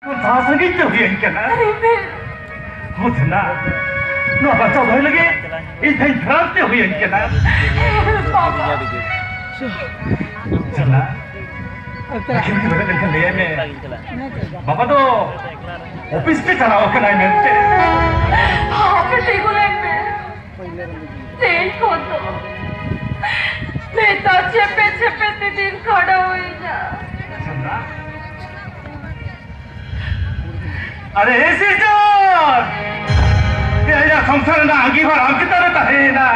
सासंगी तो हुई इनके ना होते ना नो बच्चा भाई लगे इस भाई भ्रांति हुई इनके ना चला क्योंकि बड़े दिन के लिए में बाबा तो ऑफिस पे चला होकर नहीं मिलते ऑफिस ही को लेते देखो तो मैं तो छेपे दिन खड़ा हुई जा चला अरे सिस्टर ये संसार ना आगे बार हम कितना रहता है ना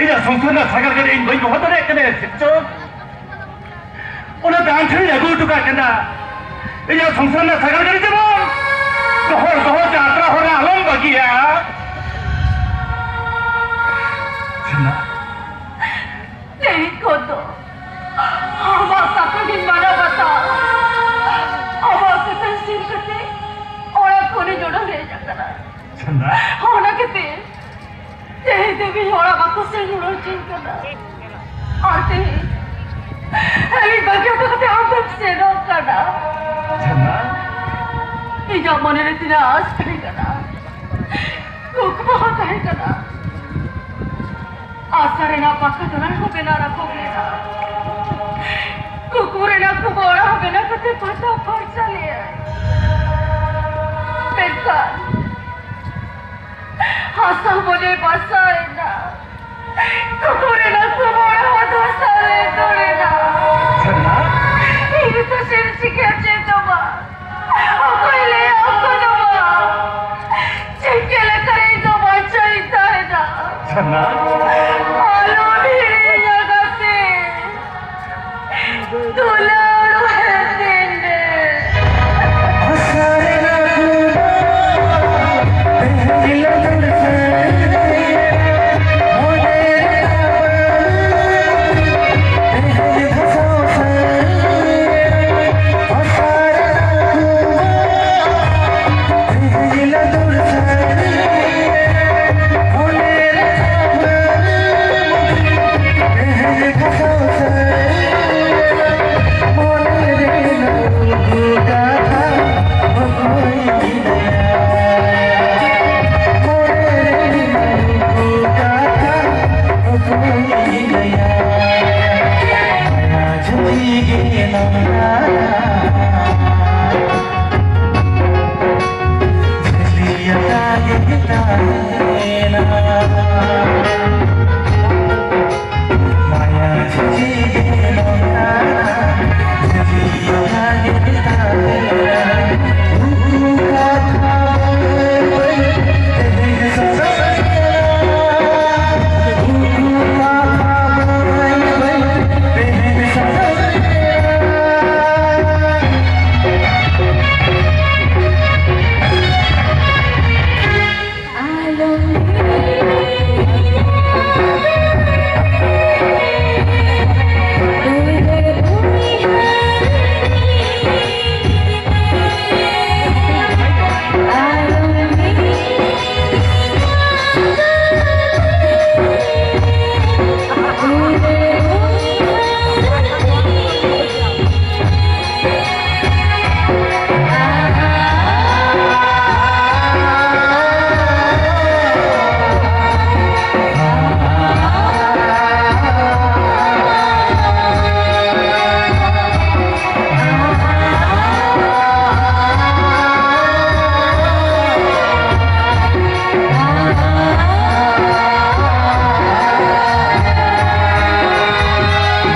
ये संसार ना सागर के इन भाई बहुत बड़े कने सिस्टर उन्हें ध्यान से लगू टुका करना ये संसार ना सागर के जब बहुत यात्रा हो रहा आलम बगिया चला देखो तो हमारा साथ दिन बना बता होना कितने यही देवी होना बात से जुड़ा चीज करना आते ही अभी बाकी तो कभी आप तक से ना करना चला ये जब मने रहती ना आज नहीं करना लोग बहुत है करना आसारे ना पाका तो ना हो बिना रखो बिना कुकुरे ना कुबोरा हो बिना कते पता फट चले बेकार हासा बोले बसा